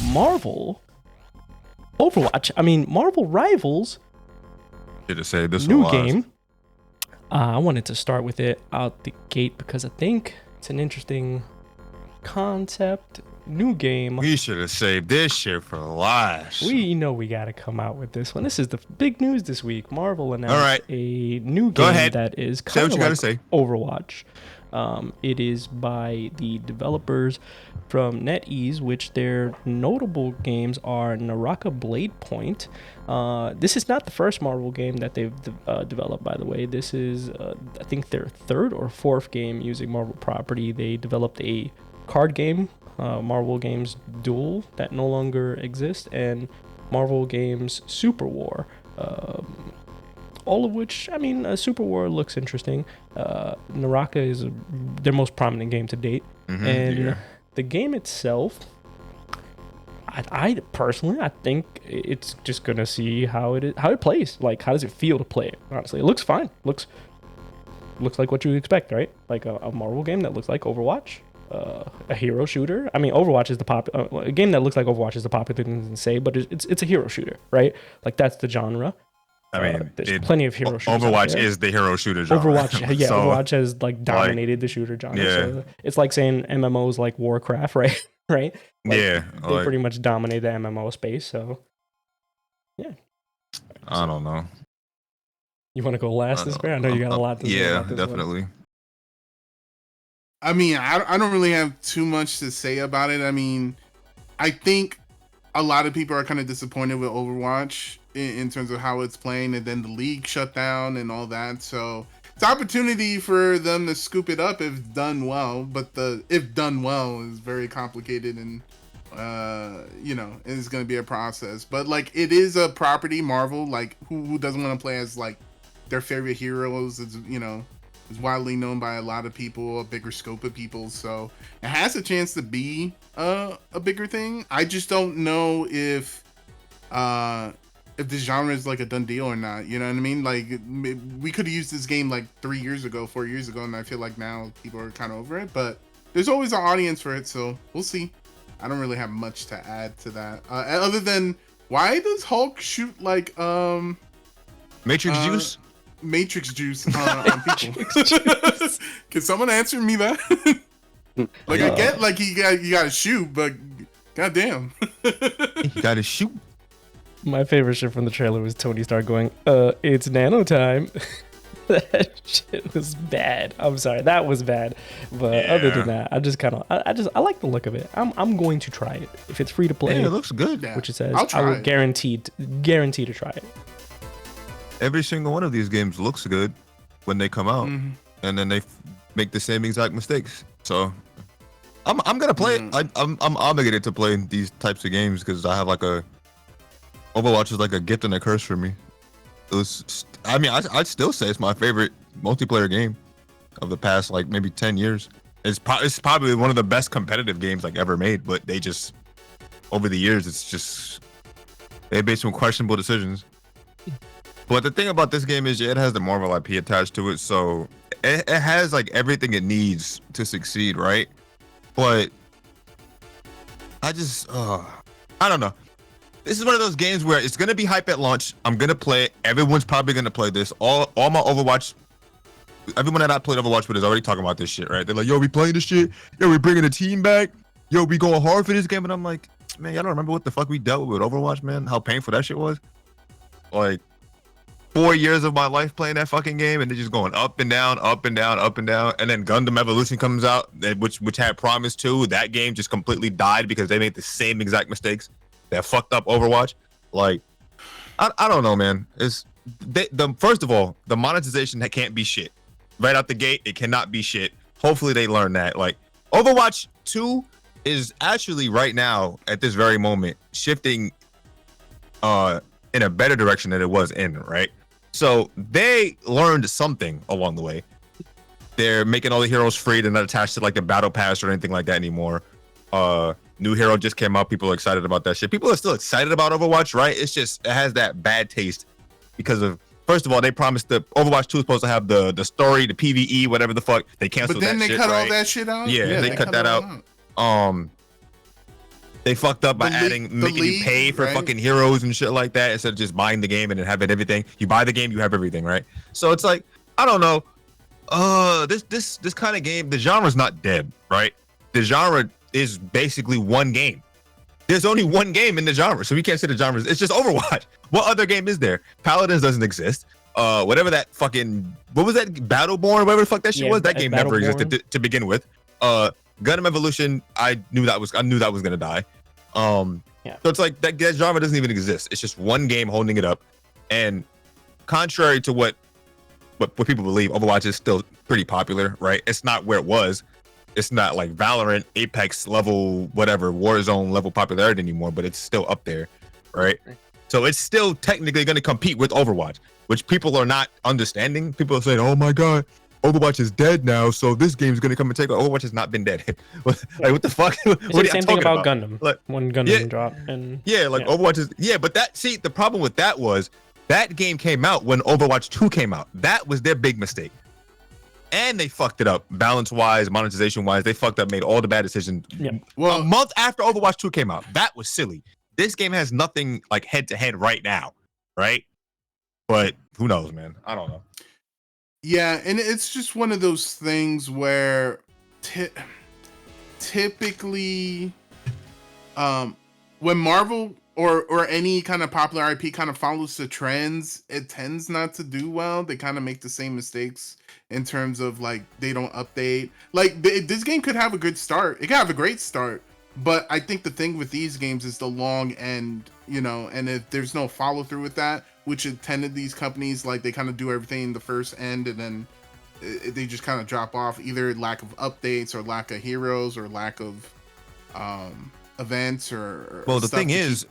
Marvel Overwatch. I mean, Marvel Rivals. Should have saved this new one last. game. I wanted to start with it out the gate because I think it's an interesting concept. New game. We should have saved this shit for last. We know we gotta come out with this one. This is the big news this week. Marvel announced a new game that is kind of like Overwatch. It is by the developers from NetEase, which their notable games are Naraka Blade Point. This is not the first Marvel game that they've developed, by the way. This is, I think, their third or fourth game using Marvel property. They developed a card game, Marvel Games Duel, that no longer exists, and Marvel Games Super War. All of which, I mean, Super War looks interesting. Naraka is their most prominent game to date. And the game itself, I personally, I think it's just going to see how it plays. Like, how does it feel to play it? Honestly, it looks fine. Looks like what you would expect, right? Like a Marvel game that looks like Overwatch. A hero shooter. I mean, Overwatch is a game that looks like Overwatch is the popular thing to say, but it's a hero shooter, right? Like, that's the genre. I mean, there's plenty of hero shooters. Overwatch is the hero shooter genre. Overwatch, yeah, so, Overwatch has like dominated the shooter genre. Yeah. So it's like saying MMOs like Warcraft, right? Right? Like, yeah, they pretty much dominate the MMO space. So, yeah. I don't know. You want to go last this round? I know you got a lot to say about this definitely. One. I mean, I don't really have too much to say about it. I mean, I think a lot of people are kind of disappointed with Overwatch in terms of how it's playing, and then the league shut down and all that. So it's an opportunity for them to scoop it up if done well. But the if done well is very complicated, and it's going to be a process. But like, it is a property, Marvel. Like, who doesn't want to play as like their favorite heroes? It's, is widely known by a lot of people, a bigger scope of people. So it has a chance to be a bigger thing. I just don't know if this genre is like a done deal or not. You know what I mean? Like, we could have used this game like 4 years ago, and I feel like now people are kind of over it. But there's always an audience for it, so we'll see. I don't really have much to add to that, other than why does Hulk shoot like Matrix juice? Matrix juice on people. Can someone answer me that? Like, I get like you gotta shoot, but goddamn, you gotta shoot. My favorite shit from the trailer was Tony Stark going, "It's nano time." That shit was bad. I'm sorry, that was bad. But other than that, I just kind of, I like the look of it. I'm going to try it if it's free to play. Yeah, it looks good. Which it says, I will guarantee to try it. Every single one of these games looks good when they come out, and then they make the same exact mistakes. So I'm gonna play it. I'm obligated to play these types of games because I have like Overwatch is like a gift and a curse for me. I'd still say it's my favorite multiplayer game of the past like maybe 10 years. It's probably one of the best competitive games like ever made, but they just over the years they made some questionable decisions. But the thing about this game is it has the Marvel IP attached to it, so it has like everything it needs to succeed, right? But I don't know. This is one of those games where it's gonna be hype at launch. I'm gonna play it. Everyone's probably gonna play this. All my Overwatch, everyone that I played Overwatch with is already talking about this shit, right? They're like, "Yo, we playing this shit. Yo, we bringing the team back. Yo, we going hard for this game." And I'm like, man, y'all don't remember what the fuck we dealt with Overwatch, man? How painful that shit was. Like 4 years of my life playing that fucking game, and they're just going up and down, up and down, up and down. And then Gundam Evolution comes out, which had promise too. That game just completely died because they made the same exact mistakes that fucked up Overwatch. Like, I don't know, man. First of all, the monetization that can't be shit. Right out the gate, it cannot be shit. Hopefully they learn that. Like, Overwatch 2 is actually right now at this very moment shifting in a better direction than it was in, right? So they learned something along the way. They're making all the heroes free. They're not attached to like the battle pass or anything like that anymore. New hero just came out. People are excited about that shit. People are still excited about Overwatch, right? It's just, it has that bad taste because of, first of all, they promised the Overwatch 2 is supposed to have the story, the PvE, whatever the fuck. They canceled that shit. But then they cut all that shit out? Yeah, they cut that out. They fucked up by making you pay for fucking heroes and shit like that instead of just buying the game and then having everything. You buy the game, you have everything, right? So it's like, I don't know. This kind of game, the genre's not dead, right? The genre is basically one game. There's only one game in the genre, so we can't say the genre. It's just Overwatch. What other game is there? Paladins doesn't exist. Whatever that fucking, what was that, Battleborn, whatever the fuck that shit was, that game never existed to begin with. Gundam Evolution, I knew that was gonna die. So it's like that genre doesn't even exist. It's just one game holding it up. And contrary to what people believe, Overwatch is still pretty popular, right? It's not where it was. It's not like Valorant, Apex level, whatever, Warzone level popularity anymore, but it's still up there, right? So it's still technically going to compete with Overwatch, which people are not understanding. People are saying, "Oh my God, Overwatch is dead now, so this game's going to come and take." Overwatch has not been dead. Like, what the fuck? It's the same thing about Gundam. Like, when Gundam dropped, and Overwatch is but the problem with that was that game came out when Overwatch 2 came out. That was their big mistake. And they fucked it up balance-wise, monetization-wise. They fucked up, made all the bad decisions. Yeah. Well, a month after Overwatch 2 came out, that was silly. This game has nothing like head-to-head right now, right? But who knows, man? I don't know. Yeah, and it's just one of those things where typically when Marvel or any kind of popular IP kind of follows the trends, it tends not to do well. They kind of make the same mistakes in terms of like they don't update. Like this game could have a good start. It could have a great start, but I think the thing with these games is the long end, you know, and if there's no follow through with that, which attended these companies, like they kind of do everything in the first end and then they just kind of drop off, either lack of updates or lack of heroes or lack of events or well, the thing is,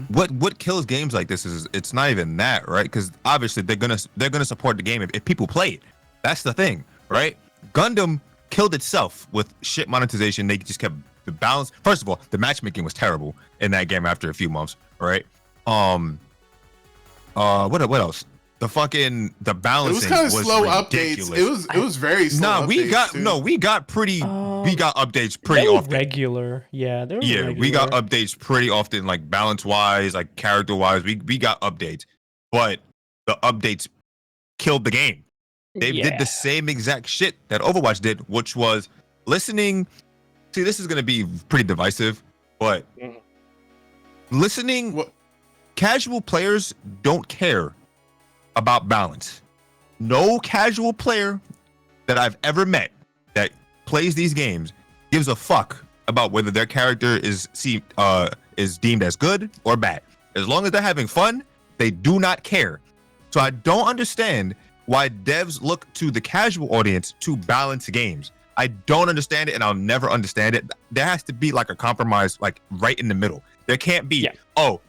what kills games like this is it's not even that, right? Because obviously they're gonna support the game if people play it. That's the thing, right? Gundam killed itself with shit monetization. They just kept the balance. First of all, the matchmaking was terrible in that game after a few months, right? What else? The balancing was kind of slow ridiculous. updates. It was very slow. We got updates pretty often. Regular, yeah. Regular. We got updates pretty often, like balance wise, like character wise. We got updates, but the updates killed the game. They did the same exact shit that Overwatch did, which was listening. See, this is gonna be pretty divisive, but listening. Casual players don't care about balance. No casual player that I've ever met that plays these games gives a fuck about whether their character is deemed as good or bad. As long as they're having fun, they do not care. So I don't understand why devs look to the casual audience to balance games. I don't understand it, and I'll never understand it. There has to be like a compromise, like right in the middle. There can't be, all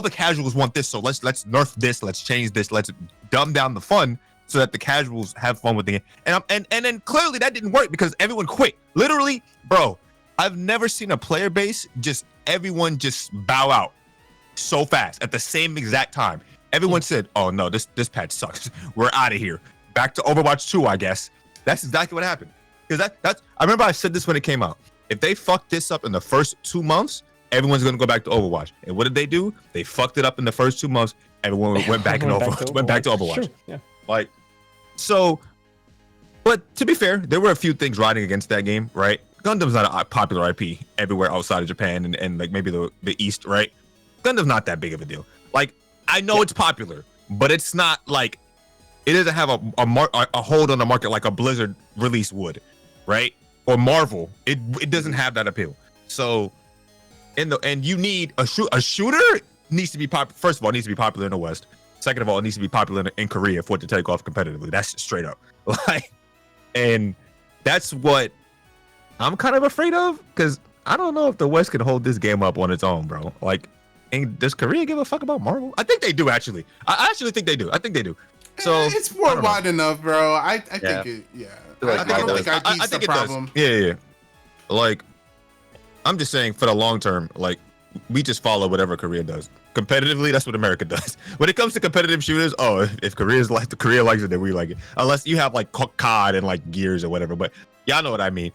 the casuals want this, so let's nerf this, let's change this, let's dumb down the fun so that the casuals have fun with the game. And then clearly that didn't work because everyone quit. Literally, bro, I've never seen a player base everyone just bow out so fast at the same exact time. Everyone said, "Oh no, this patch sucks. We're out of here. Back to Overwatch 2, I guess." That's exactly what happened. Because I remember I said this when it came out. If they fucked this up in the first 2 months, everyone's gonna go back to Overwatch. And what did they do? They fucked it up in the first 2 months. Everyone went back to Overwatch. Sure, yeah. Like, so. But to be fair, there were a few things riding against that game, right? Gundam's not a popular IP everywhere outside of Japan and like maybe the East, right? Gundam's not that big of a deal. Like, I know it's popular, but it's not like it doesn't have a hold on the market like a Blizzard release would, right? Or Marvel. It doesn't have that appeal. So, and you need a shooter needs to be popular. First of all, it needs to be popular in the West. Second of all, it needs to be popular in Korea for it to take off competitively. That's straight up. Like, and that's what I'm kind of afraid of, because I don't know if the West can hold this game up on its own, bro. Like, and does Korea give a fuck about Marvel? I think they do, actually. I actually think they do. I think they do. So it's worldwide enough, bro. I think it. Yeah. I don't think IP's the problem. Yeah. Like, I'm just saying, for the long term, like, we just follow whatever Korea does. Competitively, that's what America does. When it comes to competitive shooters, if Korea likes it, then we like it. Unless you have like COD and like Gears or whatever. But y'all know what I mean.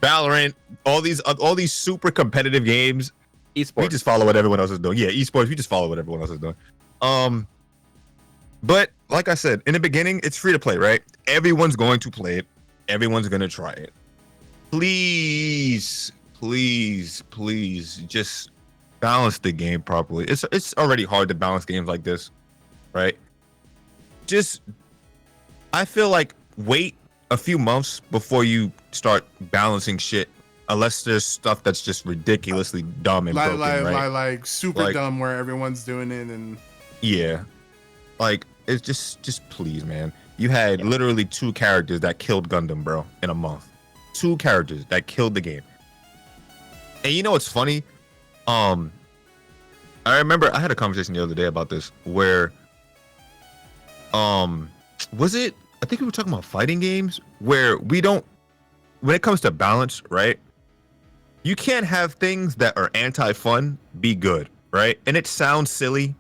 Valorant, all these super competitive games, Esports. We just follow what everyone else is doing. Yeah, esports. We just follow what everyone else is doing. But like I said in the beginning, it's free to play, right? Everyone's going to play it. Everyone's going to try it. Please, just balance the game properly. It's already hard to balance games like this, right? I feel like wait a few months before you start balancing shit, unless there's stuff that's just ridiculously dumb and broken, right? Like super dumb where everyone's doing it and yeah, like it's just please, man. You had literally 2 characters that killed Gundam, bro, in a month. 2 characters that killed the game. And you know what's funny? I remember I had a conversation the other day about this where was it, I think we were talking about fighting games where when it comes to balance, right? You can't have things that are anti-fun be good, right? And it sounds silly,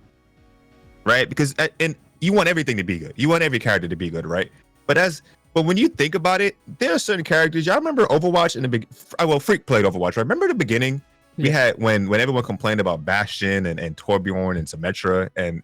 right? Because and you want everything to be good. You want every character to be good, right? But when you think about it, there are certain characters. Y'all remember Overwatch in the big? Well, Freak played Overwatch, right? Remember the beginning? We had when everyone complained about Bastion and Torbjorn and Symmetra and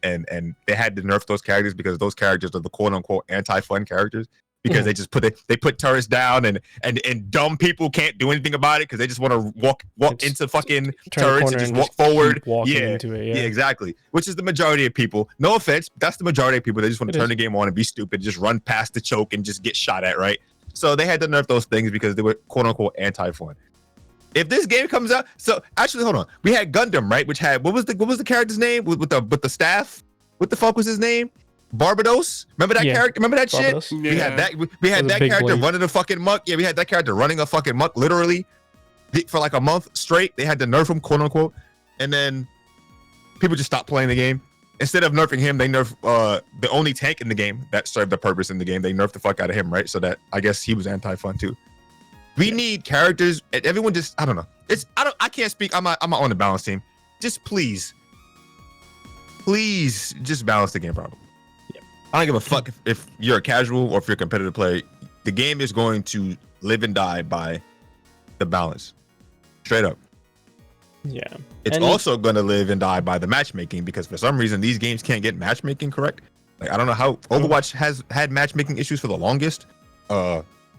they had to nerf those characters because those characters are the quote unquote anti-fun characters because they just put turrets down and dumb people can't do anything about it because they just want to walk into fucking turrets and just walk forward. Into it, yeah, exactly. Which is the majority of people. No offense, that's the majority of people. They just want to turn the game on and be stupid, just run past the choke and just get shot at, right? So they had to nerf those things because they were quote unquote anti-fun. If this game comes out, so actually, hold on. We had Gundam, right? Which had what was the character's name with the staff? What the fuck was his name? Barbados. Remember that character? Remember that Barbados? Shit? Yeah. We had that. We had that character running a fucking muck. Yeah, we had that character running a fucking muck, literally, for like a month straight. They had to nerf him, quote unquote, and then people just stopped playing the game. Instead of nerfing him, they nerf the only tank in the game that served the purpose in the game. They nerfed the fuck out of him, right? So that I guess he was anti-fun too. We need characters. Everyone just, I don't know. I can't speak. I'm not on the balance team. Just please just balance the game properly. Yep. I don't give a fuck if you're a casual or if you're a competitive player. The game is going to live and die by the balance. Straight up. Yeah. It's also going to live and die by the matchmaking because for some reason these games can't get matchmaking correct. Like I don't know how Overwatch has had matchmaking issues for the longest.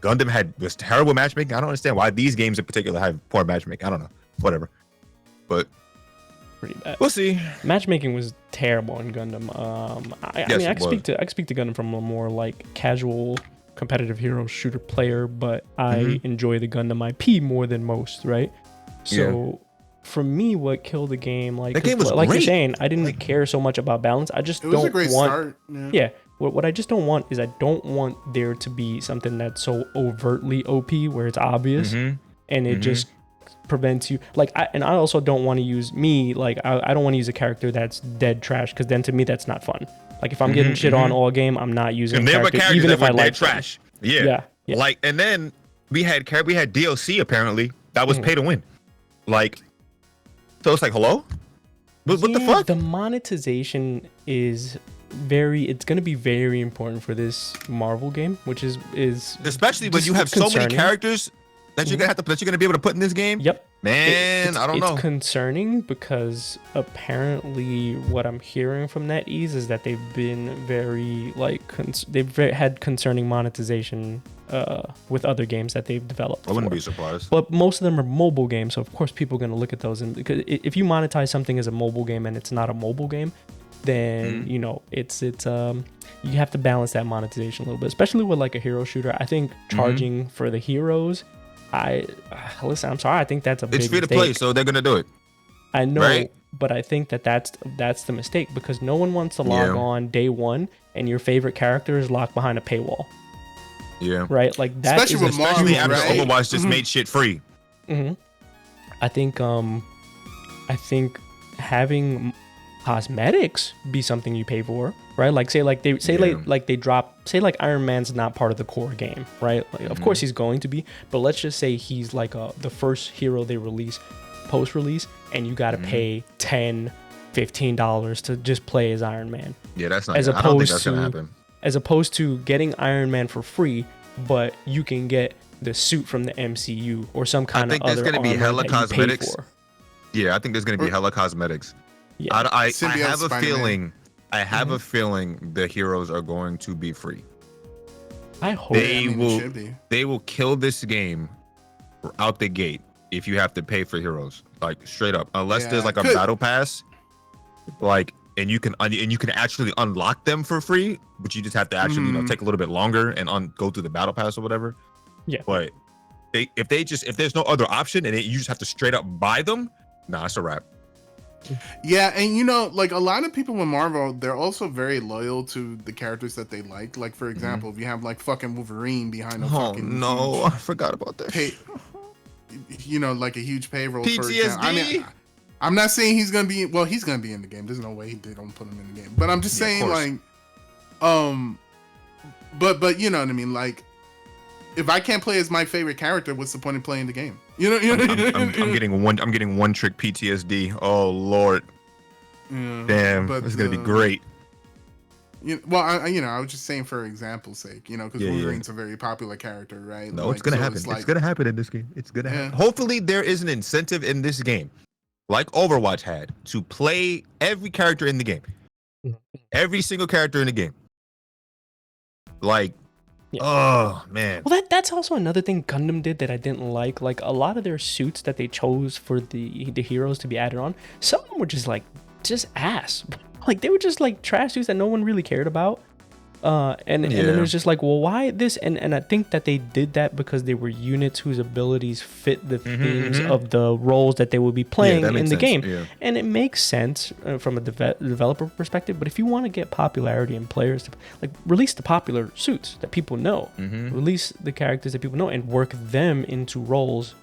Gundam was terrible matchmaking. I don't understand why these games in particular have poor matchmaking. I don't know. Whatever. But pretty bad. We'll see. Matchmaking was terrible in Gundam. I can speak to Gundam from a more like casual competitive hero shooter player, but I enjoy the Gundam IP more than most, right? So for me, what killed the game, like that game was like great. You're saying, I didn't care so much about balance. I just don't want. Yeah. What I just don't want is I don't want there to be something that's so overtly OP where it's obvious and it just prevents you. Like, I also don't want to use I don't want to use a character that's dead trash because then to me that's not fun. Like if I'm getting shit on all game, I'm not using a character even if I like trash. Yeah. Like, and then we had DLC apparently that was pay to win. Like, so it's like, hello? What the fuck? The monetization is it's going to be very important for this Marvel game, which is especially when you have so many characters that you're gonna be able to put in this game. Yep, man, I don't know. It's concerning because apparently what I'm hearing from NetEase is that they've been very had concerning monetization with other games that they've developed. I wouldn't be surprised. But most of them are mobile games, so of course people are going to look at those, and because if you monetize something as a mobile game and it's not a mobile game, then it's you have to balance that monetization a little bit, especially with like a hero shooter. I think charging for the heroes, listen, I'm sorry, I think that's a big mistake. It's free to play, so they're gonna do it. I know, right? But I think that's the mistake because no one wants to log on day one and your favorite character is locked behind a paywall. Yeah, right. Like that, especially after Overwatch just made shit free. I think having cosmetics be something you pay for, right? Like they drop Iron Man's not part of the core game, right? Like, of course he's going to be, but let's just say he's like the first hero they release post-release and you got to pay $10-15 to just play as Iron Man. Yeah, that's not I don't think that's gonna happen. As opposed to getting Iron Man for free, but you can get the suit from the MCU or some kind of other armor that you pay for. Yeah, I think there's gonna be hella cosmetics. Yeah. I have a feeling. I have a feeling the heroes are going to be free. I hope they will kill this game out the gate if you have to pay for heroes, like straight up. Unless there's like a battle pass, like and you can actually unlock them for free, but you just have to actually take a little bit longer and go through the battle pass or whatever. Yeah. But if there's no other option and you just have to straight up buy them, nah, it's a wrap. Yeah, and you know, like a lot of people with Marvel, they're also very loyal to the characters that they like. Like for example, if you have like fucking Wolverine behind a fucking I forgot about that. You know, like a huge payroll. PTSD. I mean, I'm not saying he's gonna be. Well, he's gonna be in the game. There's no way they don't put him in the game. But I'm just saying, like, but you know what I mean. Like, if I can't play as my favorite character, what's the point of playing the game? You know. I'm getting one trick PTSD. Oh Lord. Yeah, damn, this is gonna be great. Well, I was just saying for example's sake, you know, because Wolverine's a very popular character, right? No, it's gonna happen. It's gonna happen in this game. It's gonna happen. Hopefully, there is an incentive in this game, like Overwatch had, to play every character in the game, every single character in the game. Like, oh man. Well, that's also another thing Gundam did that I didn't like. Like a lot of their suits that they chose for the heroes to be added on, some of them were just ass. Like they were just like trash suits that no one really cared about. And then it was just like, well, why this? And I think that they did that because they were units whose abilities fit the themes of the roles that they would be playing in the game. Yeah. And it makes sense from a developer perspective. But if you want to get popularity and players, like release the popular suits that people know, release the characters that people know, and work them into roles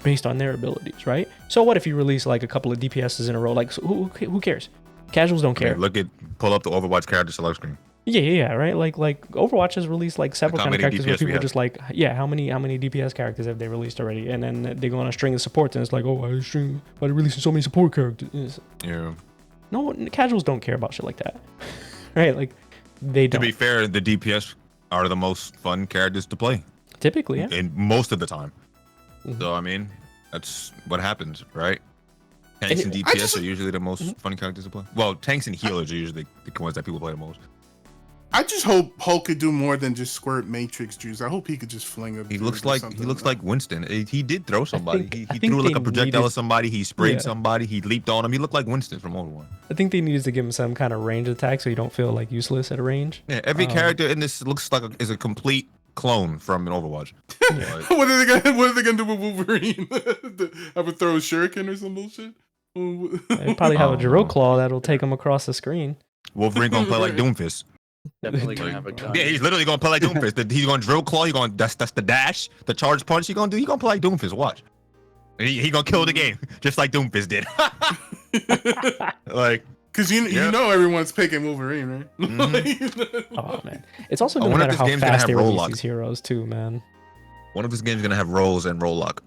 based on their abilities, right? So what if you release like a couple of DPSs in a row? Like, so who cares? Casuals don't care. Pull up the Overwatch character select screen. Yeah, right. Like Overwatch has released like several kind of characters where people are just like, how many DPS characters have they released already? And then they go on a string of supports, and it's like, why are they releasing so many support characters? Yeah. No, casuals don't care about shit like that, right? Like they don't. To be fair, the DPS are the most fun characters to play. Typically, yeah. And most of the time. So I mean, that's what happens, right? Tanks and DPS are usually the most fun characters to play. Well, tanks and healers are usually the ones that people play the most. I just hope Hulk could do more than just squirt Matrix juice. I hope he could just fling a. He looks like Winston. He did throw somebody. He threw like a projectile at somebody. He sprayed somebody. He leaped on him. He looked like Winston from Overwatch. I think they needed to give him some kind of range attack so you don't feel like useless at a range. Yeah, every character in this looks like is a complete clone from an Overwatch. What are they gonna do with Wolverine? Have a throw a shuriken or some bullshit? They probably have a Drill Claw that'll take him across the screen. Wolverine gonna play like Doomfist. Definitely gonna have a gun. Yeah, he's literally gonna play like Doomfist. He's gonna Drill Claw. That's the dash, the charge punch. He gonna play like Doomfist. Watch. He gonna kill the game just like Doomfist did. Like, cause you know everyone's picking Wolverine, right? Oh man, it's also no matter how fast they release these heroes too, man. One of this game's gonna have rolls and roll lock.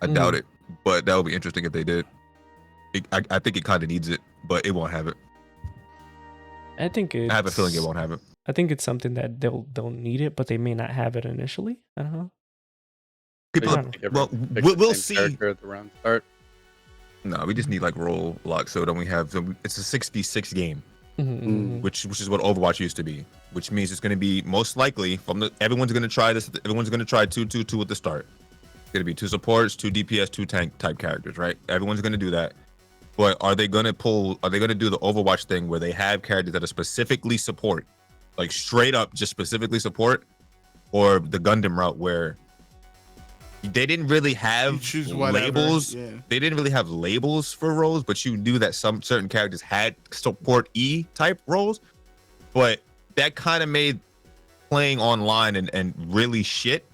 I doubt it, but that would be interesting if they did. I think it kind of needs it, but it won't have it. I have a feeling it won't have it. I think it's something that they'll need it, but they may not have it initially. I don't know. We'll see. At the round start. No, we just need like roll lock. So then it's a 6v6 game, which is what Overwatch used to be. Which means it's going to be most likely everyone's going to try this. Everyone's going to try 2-2-2 at the start. It's going to be 2 supports, 2 DPS, 2 tank type characters, right? Everyone's going to do that. But are they gonna do the Overwatch thing where they have characters that are specifically support, like straight up just specifically support, or the Gundam route where they didn't really have labels? Yeah. They didn't really have labels for roles, but you knew that some certain characters had support E type roles. But that kind of made playing online and really shit.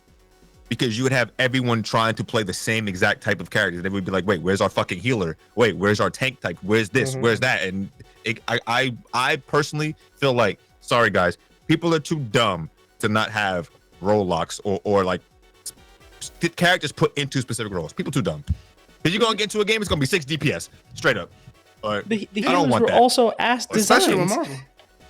Because you would have everyone trying to play the same exact type of characters. They would be like, wait, where's our fucking healer? Wait, where's our tank type? Where's this? Where's that? And I personally feel like, sorry guys, people are too dumb to not have role locks or like characters put into specific roles. People too dumb. Because you're going to get into a game, it's going to be 6 DPS. Straight up. The healers were also ass designs.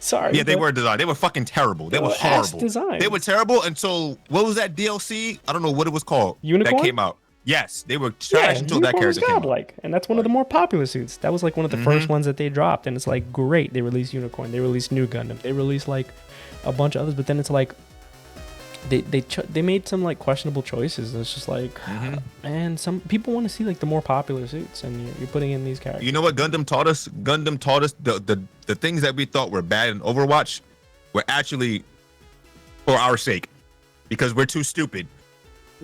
Sorry. Yeah, they were designed. They were fucking terrible. They were horrible. Design. They were terrible until what was that DLC? I don't know what it was called. Unicorn? That came out. Yes, they were trash until that character came out. Godlike, and that's one of the more popular suits. That was like one of the first ones that they dropped, and it's like great. They released Unicorn, they released New Gundam, they released like a bunch of others, but then it's like they made some like questionable choices. And it's just like, man, some people want to see like the more popular suits, and you're putting in these characters. You know what Gundam taught us? Gundam taught us the things that we thought were bad in Overwatch were actually for our sake, because we're too stupid.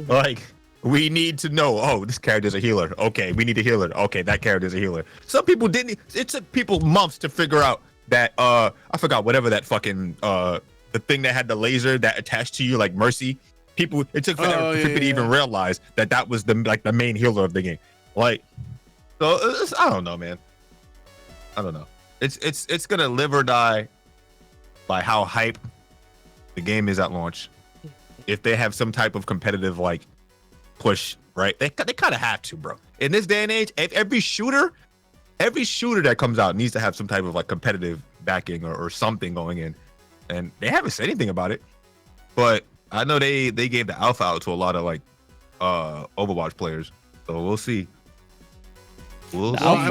Like, we need to know, oh, this character's a healer. Okay, we need a healer. Okay, that character's a healer. Some people didn't. It took people months to figure out that, I forgot, whatever that fucking, the thing that had the laser that attached to you, like Mercy. People, it took for people to even realize that was the main healer of the game. Like, so I don't know, man. I don't know. It's gonna live or die by how hype the game is at launch. If they have some type of competitive like push, right? They kind of have to, bro. In this day and age, every shooter that comes out needs to have some type of like competitive backing or something going in. And they haven't said anything about it. But I know they gave the alpha out to a lot of like Overwatch players. So we'll see. They got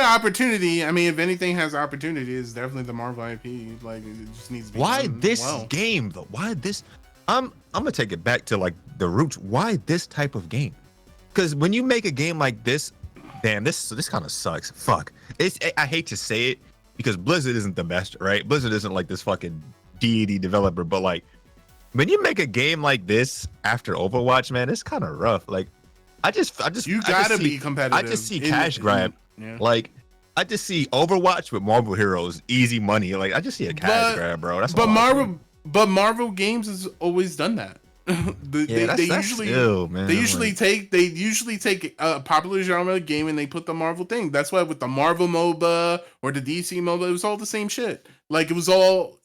an opportunity. I mean, if anything has opportunity, it's definitely the Marvel IP. Like, it just needs to be. Why this game though? Why this? I'm gonna take it back to like the roots. Why this type of game? Because when you make a game like this, damn, this kind of sucks. Fuck. I hate to say it because Blizzard isn't the best, right? Blizzard isn't like this fucking deity developer, but like when you make a game like this after Overwatch, man, it's kind of rough. Like, you gotta be competitive. I just see cash grab. Yeah. Like, I just see Overwatch with Marvel heroes, easy money. Like, I just see a cash grab, bro. That's Marvel games has always done that. They usually take a popular genre game and they put the Marvel thing. That's why with the Marvel MOBA or the DC MOBA, it was all the same shit. Like, it was all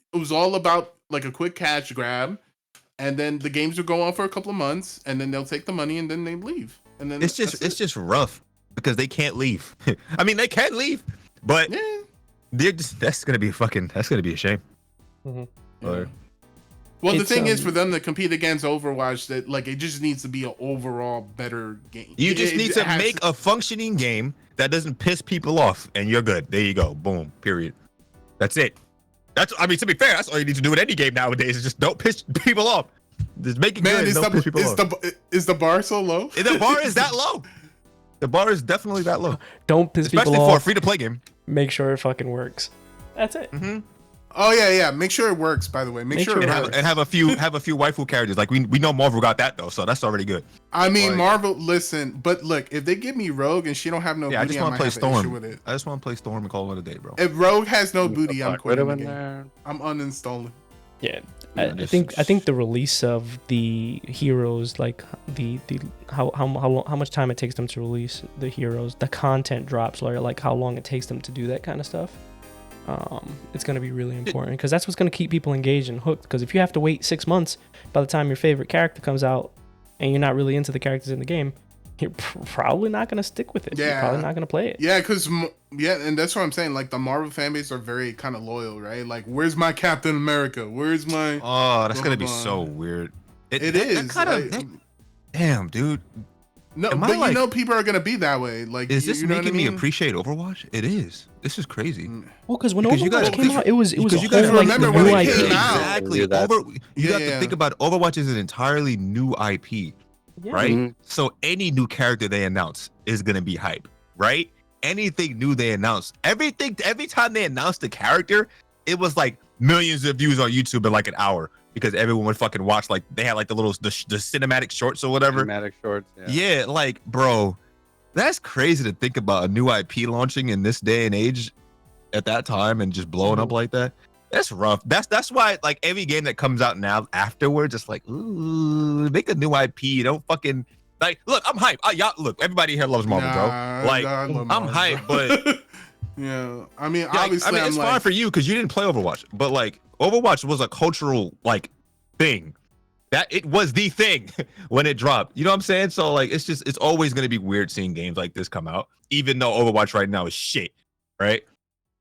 about like a quick cash grab, and then the games would go on for a couple of months, and then they'll take the money and then they leave. And then it's just rough because they can't leave. I mean, they can't leave, but that's gonna be a shame. Well, the thing is, for them to compete against Overwatch, that like it just needs to be an overall better game. You just need to make a functioning game that doesn't piss people off, and you're good. There you go. Boom. Period. That's it. I mean, to be fair, that's all you need to do with any game nowadays is just don't piss people off. Just make it good. Don't piss people off. Is the bar so low? The bar is that low. The bar is definitely that low. Don't piss people off. Especially for a free-to-play game. Make sure it fucking works. That's it. Oh yeah. Make sure it works. By the way, make sure it works. And have a few waifu characters. Like we know Marvel got that though, so that's already good. I mean, Marvel. Listen, but look, if they give me Rogue and she don't have no booty, I just want to play Storm. With it. I just want to play Storm and call it a day, bro. If Rogue has no booty, I'm quitting the game. I'm uninstalling. Yeah, I think the release of the heroes, like the how much time it takes them to release the heroes, the content drops, or like how long it takes them to do that kind of stuff. It's going to be really important because that's what's going to keep people engaged and hooked. Because if you have to wait 6 months by the time your favorite character comes out and you're not really into the characters in the game, you're probably not going to stick with it. Yeah. You're probably not going to play it. Yeah, because and that's what I'm saying. Like the Marvel fan base are very kind of loyal, right? Like, where's my Captain America? Where's my? Oh, that's going to be so weird. It is. Damn, dude. No, but you know people are gonna be that way. Like, is this making me appreciate Overwatch? It is. This is crazy. Well, because when Overwatch came out, it was a whole like the new IP. Exactly. You have to think about it. Overwatch is an entirely new IP, right? So any new character they announce is gonna be hype, right? Anything new they announce, every time they announced the character, it was like millions of views on YouTube in like an hour. Because everyone would fucking watch, like they had like the cinematic shorts or whatever. Cinematic shorts, yeah. Like, bro, that's crazy to think about a new IP launching in this day and age at that time and just blowing up like that. That's rough. That's why like every game that comes out now afterwards, just like, ooh, make a new IP. Don't fucking like. Look, I'm hyped. Y'all, look, everybody here loves Marvel, bro. Like, I'm hyped, but yeah, I mean, obviously, it's fine for you because you didn't play Overwatch, but like. Overwatch was a cultural like thing that it was the thing when it dropped. You know what I'm saying? So like it's always gonna be weird seeing games like this come out, even though Overwatch right now is shit, right?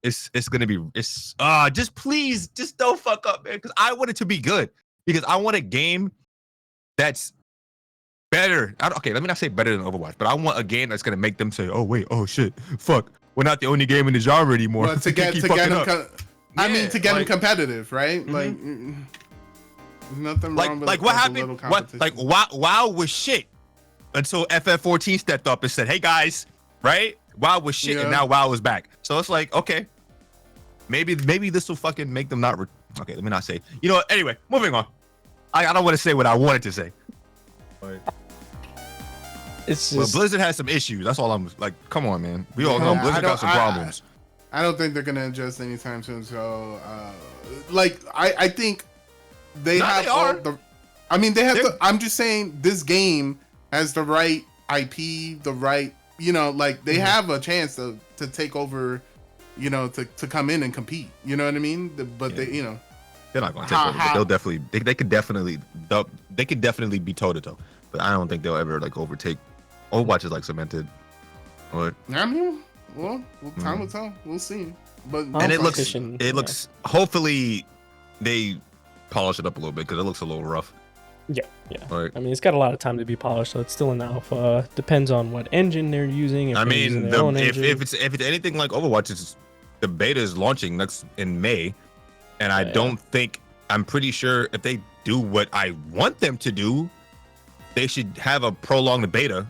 Just please just don't fuck up, man. Because I want it to be good. Because I want a game that's better. Okay, let me not say better than Overwatch, but I want a game that's gonna make them say, "Oh wait, oh shit, fuck, we're not the only game in the genre anymore." Well, to get them, to get them competitive, right? Mm-hmm. Like, there's nothing wrong with like what happened? What like WoW was shit until FF14 stepped up and said, "Hey guys, right? WoW was shit, and now WoW is back." So it's like, okay, maybe this will fucking make them not. Okay, let me not say. You know what? Anyway, moving on. I don't want to say what I wanted to say. It's just... Well, Blizzard has some issues. That's all I'm like. Come on, man. We all know Blizzard got some problems. I don't think they're gonna adjust anytime soon. So, like, I think they have all the. I mean, they have to. I'm just saying, this game has the right IP, the right. You know, like they have a chance to take over. You know, to come in and compete. You know what I mean? But they, you know. They're not going to take over, but they'll definitely. They could definitely be toe to toe. But I don't think they'll ever like overtake. Overwatch is like cemented. What? I mean, well, time will tell. We'll see. But and it looks. Hopefully, they polish it up a little bit because it looks a little rough. Yeah. Right. I mean, it's got a lot of time to be polished, so it's still in alpha. Depends on what engine they're using. I mean, if it's anything like Overwatch, the beta is launching in May. And I'm pretty sure if they do what I want them to do, they should have a prolonged beta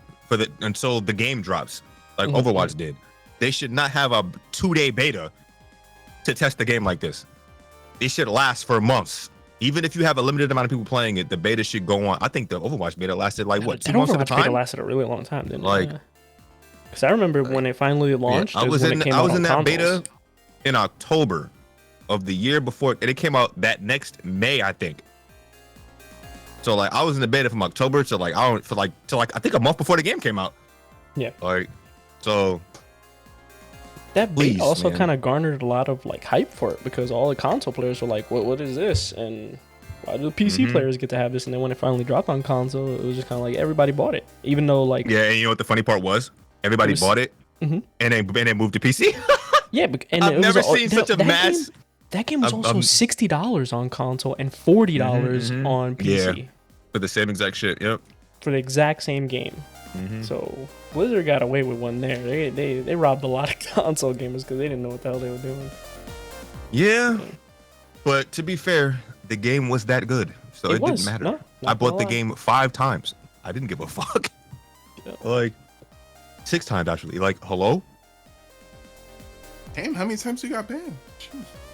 until the game drops, like Overwatch did. They should not have a 2-day beta to test the game like this. It should last for months. Even if you have a limited amount of people playing it, the beta should go on. I think the Overwatch beta lasted like what, 2 months at a time? Beta lasted a really long time, didn't it? Like, because I remember when it finally launched. I was in that beta in October of the year before, and it came out that next May, I think. So like I was in the beta from October to like I think a month before the game came out. Yeah. Like, so that beta also kind of garnered a lot of like hype for it because all the console players were like, "What is this?" And why do the PC players get to have this? And then when it finally dropped on console, it was just kind of like everybody bought it, even though like and you know what the funny part was? Everybody bought it, and then moved to PC. Yeah, and I've never seen such a mass. That game was also $60 on console and $40 on PC. Yeah, for the same exact shit. Yep. For the exact same game. So Blizzard got away with one there. They robbed a lot of console gamers because they didn't know what the hell they were doing. Yeah, but to be fair, the game was that good, so it didn't matter. No, I bought the game 5 times. I didn't give a fuck. Yeah. Like 6 times actually. Like, hello. Damn, how many times you got banned?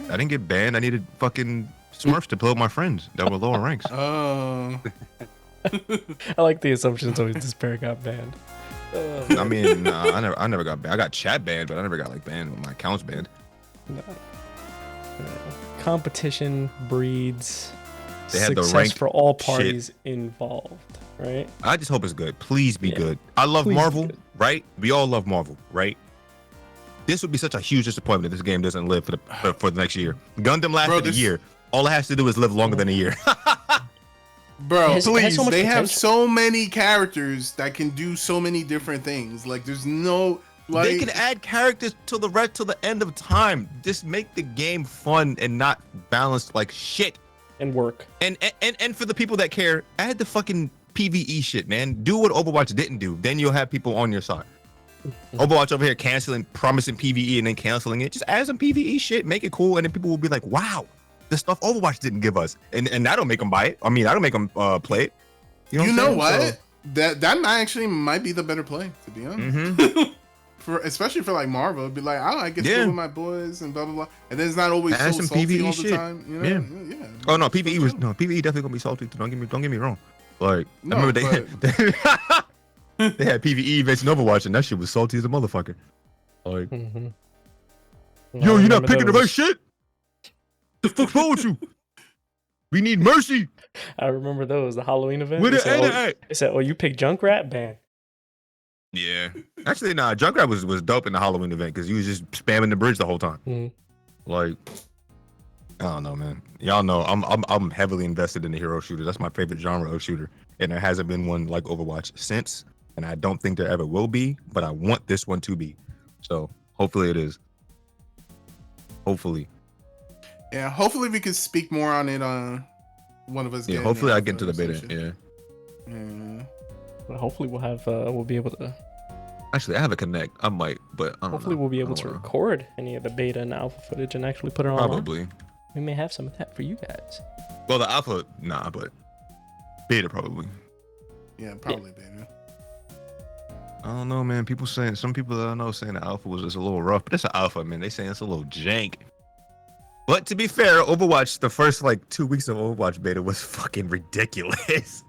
I didn't get banned. I needed fucking Smurfs to play with my friends that were lower ranks. Oh. I like the assumptions always this pair got banned. I mean, I never got banned. I got chat banned, but I never got like banned with my accounts banned. No. Competition breeds success for all parties involved, right? I just hope it's good. Please be good. I love Marvel, right? We all love Marvel, right? This would be such a huge disappointment if this game doesn't live for the next year. Gundam lasted a year. All it has to do is live longer than a year. Bro, please, they have so many characters that can do so many different things. Like, there's no... Like, they can add characters till the end of time. Just make the game fun and not balanced like shit. And work. And for the people that care, add the fucking PvE shit, man. Do what Overwatch didn't do. Then you'll have people on your side. Overwatch over here promising PvE and then canceling it. Just add some PvE shit, make it cool, and then people will be like, wow, the stuff Overwatch didn't give us. And that'll make them buy it. I mean, that'll make them play it. You know what? So, that might be the better play, to be honest. Especially for like Marvel, it'd be like, I get to go with my boys and blah blah blah, and then it's not always so salty PvE all the time. You know? Yeah. Oh no, PvE definitely gonna be salty. Don't get me wrong. Like, I remember they had PvE events in Overwatch, and that shit was salty as a motherfucker. Like, yo, you're not picking the right shit. The fuck's wrong with you? We need mercy. I remember those, the Halloween event. They said, you picked Junkrat? Ban. Yeah. Actually, nah, Junkrat was dope in the Halloween event because he was just spamming the bridge the whole time. Like, I don't know, man. Y'all know I'm heavily invested in the hero shooter. That's my favorite genre of shooter, and there hasn't been one like Overwatch since, and I don't think there ever will be. But I want this one to be. So hopefully it is. Hopefully. Yeah, hopefully we can speak more on it on one of us. Yeah, hopefully I get into the beta. Yeah. But hopefully we'll be able to. Actually, I have a Connect. I might, but I don't hopefully know. We'll be able to record any of the beta and alpha footage and actually put it online. Probably. We may have some of that for you guys. Well, the alpha, but beta probably. Yeah, probably beta. I don't know, man. Some people that I know saying the alpha was just a little rough, but it's an alpha, man. They saying it's a little jank. But to be fair, Overwatch, the first like 2 weeks of Overwatch beta was fucking ridiculous.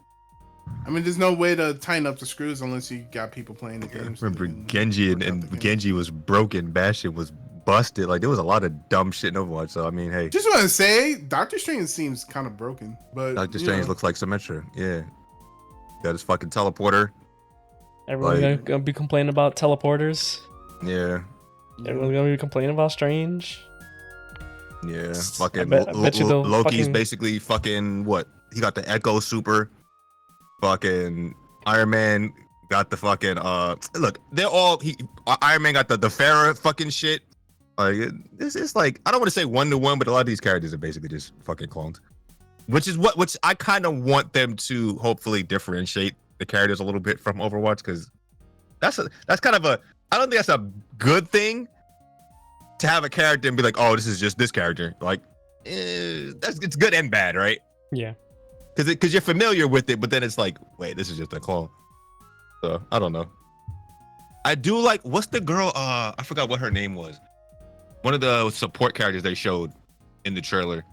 I mean, there's no way to tighten up the screws unless you got people playing the games. Remember Genji and Genji was broken, Bastion was busted. Like there was a lot of dumb shit in Overwatch. So I mean, hey. Just want to say, Doctor Strange seems kind of broken, but Doctor Strange looks like Symmetra. Yeah, got his fucking teleporter. Everyone's gonna be complaining about teleporters. Yeah. Everyone's gonna be complaining about Strange. Yeah, fucking I bet you Loki's basically fucking what? He got the Echo Super. Fucking Iron Man got the fucking look, they're all Iron Man got the Farah fucking shit. Like it's like I don't want to say 1-to-1, but a lot of these characters are basically just fucking clones. Which I kind of want them to hopefully differentiate the characters a little bit from Overwatch, because that's kind of I don't think that's a good thing to have a character and be like, oh, this is just this character. Like it's good and bad, right? Yeah. Because you're familiar with it, but then it's like, wait, this is just a clone. So I don't know. I do like, what's the girl? I forgot what her name was. One of the support characters they showed in the trailer.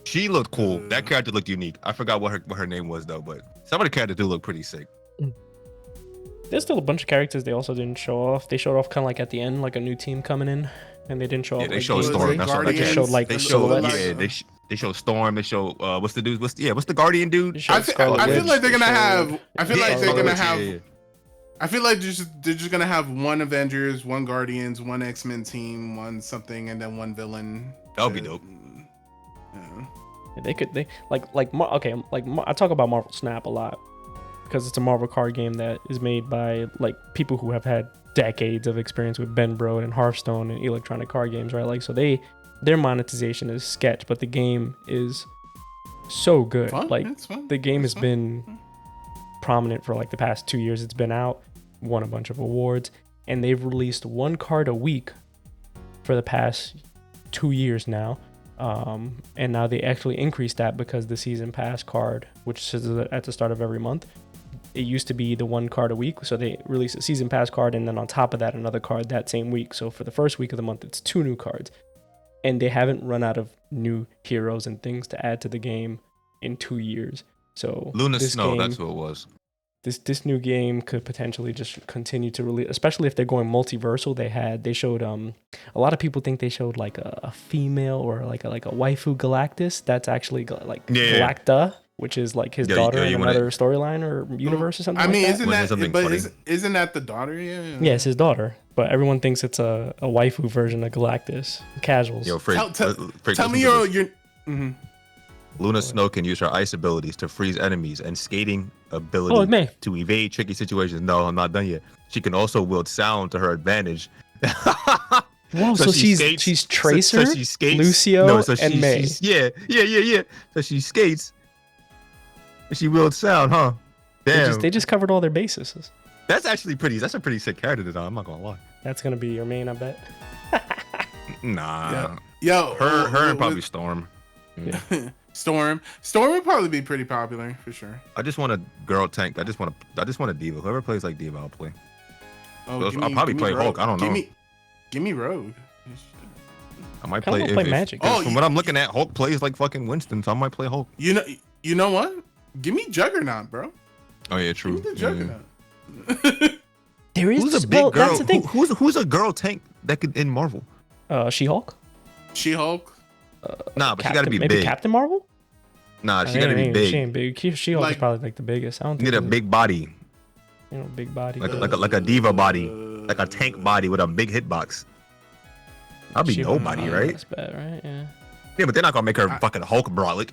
She looked cool. That character looked unique. I forgot what her name was though, but some of the characters do look pretty sick. There's still a bunch of characters they also didn't show off. They showed off kind of like at the end, like a new team coming in, and they didn't show off. They showed Storm. That's all they just showed like silhouettes. They show Storm. They show what's the dude? What's the Guardian dude? I feel like they're gonna have. I feel like they're gonna have. I feel like they're just gonna have one Avengers, one Guardians, one X-Men team, one something, and then one villain. That would be dope. Yeah, I talk about Marvel Snap a lot because it's a Marvel card game that is made by like people who have had decades of experience with Ben Bro and Hearthstone and electronic card games, right? Like so their monetization is sketch, but the game is so good. The game has been prominent for like the past 2 years. It's been out, won a bunch of awards, and they've released one card a week for the past 2 years now. And now they actually increased that because the season pass card, which is at the start of every month, it used to be the one card a week. So they released a season pass card, and then on top of that, another card that same week. So for the first week of the month, it's 2 new cards. And they haven't run out of new heroes and things to add to the game in 2 years. So Luna Snow, that's who it was. This new game could potentially just continue to release, especially if they're going multiversal. They showed a lot of people think they showed like a female or like a waifu Galactus. That's actually Galacta, which is like his daughter in another storyline or universe or something. I mean, like isn't that the daughter? Yeah, it's his daughter. But everyone thinks it's a waifu version of Galactus. Casuals. Tell me your. Mm-hmm. Luna Snow can use her ice abilities to freeze enemies and skating ability to evade tricky situations. No, I'm not done yet. She can also wield sound to her advantage. Whoa, so she's Tracer, so she skates, Lucio, and May. Yeah. So she skates. And she wields sound, huh? Damn. They just covered all their bases. That's a pretty sick character design. I'm not gonna lie. That's gonna be your main, I bet. Nah. Yo, her and probably Storm. Yeah. Storm would probably be pretty popular for sure. I just want a girl tank. I just want a diva. Whoever plays like diva, I'll play. I'll probably play Hulk. I don't know. Give me Rogue. I might play Magic. From what I'm looking at, Hulk plays like fucking Winston, so I might play Hulk. You know what? Give me Juggernaut, bro. Oh yeah, true. Give me the Juggernaut. There is who's a big girl? That's the thing. Who's a girl tank that could in Marvel? She-Hulk. She-Hulk. Nah, but she gotta be maybe big. Captain Marvel? Nah, she gotta be big. She ain't big. She-Hulk is probably like the biggest. I don't think need a big body. Big body. Like a diva body, like a tank body with a big hitbox. I'll be nobody, right? That's bad, right? Yeah. Yeah, but they're not gonna make her fucking Hulk Brolic.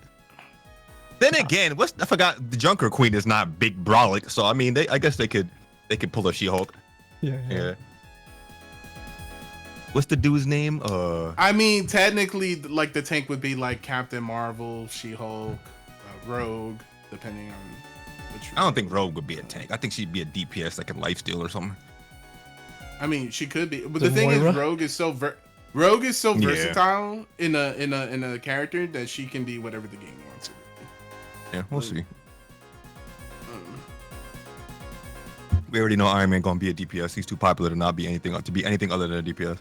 Then again, I forgot the Junker Queen is not big Brolic, so I mean, I guess they could pull a She-Hulk. Yeah. What's the dude's name? I mean, technically, like the tank would be like Captain Marvel, She-Hulk, Rogue, depending on I don't think Rogue would be a tank. I think she'd be a DPS, like a lifesteal or something. I mean, she could be, but the thing is, Rogue is so versatile in a character that she can be whatever the game wants her to be. Yeah, we'll see. We already know Iron Man gonna be a DPS. He's too popular to not be anything other than a DPS.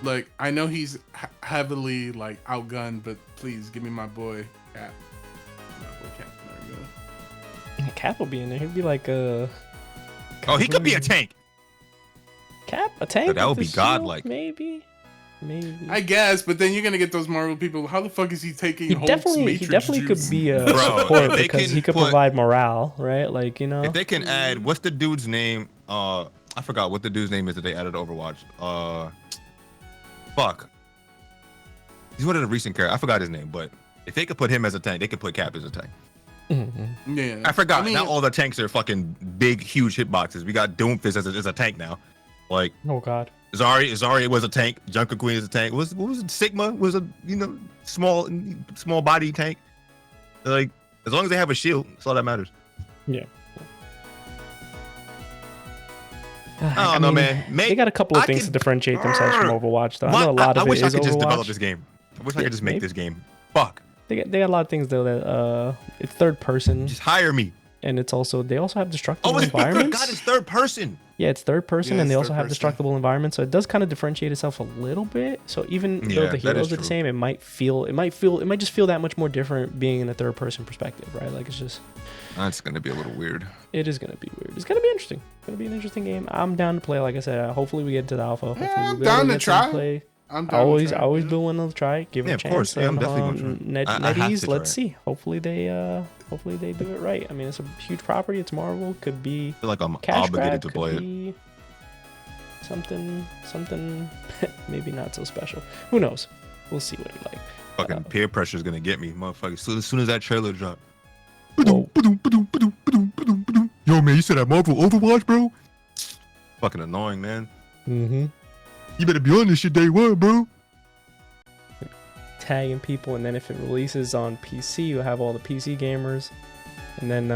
Like I know he's heavily like outgunned, but please give me my boy Cap. My boy Cap. There we go. Cap will be in there. He'd be like oh, he could be a tank. Cap, a tank? But that would be godlike. Maybe. I guess, but then you're gonna get those Marvel people. How the fuck is he taking? He definitely could be a support because he could provide morale, right? Like if they can add, what's the dude's name? I forgot what the dude's name is that they added to Overwatch. Fuck. He's one of the recent characters. I forgot his name, but if they could put him as a tank, they could put Cap as a tank. Yeah, I forgot. Not all the tanks are fucking big, huge hitboxes. We got Doomfist as a tank now. Like, oh god. Zarya was a tank. Junker Queen is a tank. What was it? Sigma was a small body tank. Like as long as they have a shield, that's all that matters. Yeah. I don't know, man. They got a couple of things to differentiate themselves from Overwatch, though. I know a lot of it is Overwatch. I wish I could just develop this game. I wish I could just make this game. Fuck. They got a lot of things though that it's third person. Just hire me. And they also have destructible environments. God, it's third person. Yeah, it's third person, and they also have destructible environments. So it does kind of differentiate itself a little bit. So even though the heroes are the same, it might just feel that much more different being in a third person perspective, right? Like it's just. That's gonna be a little weird. It is gonna be weird. It's gonna be interesting. It's gonna be an interesting game. I'm down to play. Like I said, hopefully we get into the alpha. Yeah, I'm down to try. I always be willing to try. Give it a chance. Of course. Yeah, I'm definitely gonna try. NetEase, let's see. Hopefully they do it right. I mean, it's a huge property. It's Marvel. Could be. I feel like I'm obligated to play it. Something maybe not so special. Who knows? We'll see what he like. Fucking peer pressure is gonna get me, motherfucker. So as soon as that trailer dropped. Yo, man, you said that Marvel Overwatch, bro? Fucking annoying, man. Mm-hmm. You better be on this shit day one, bro. Tagging people, and then if it releases on PC, you'll have all the PC gamers, and then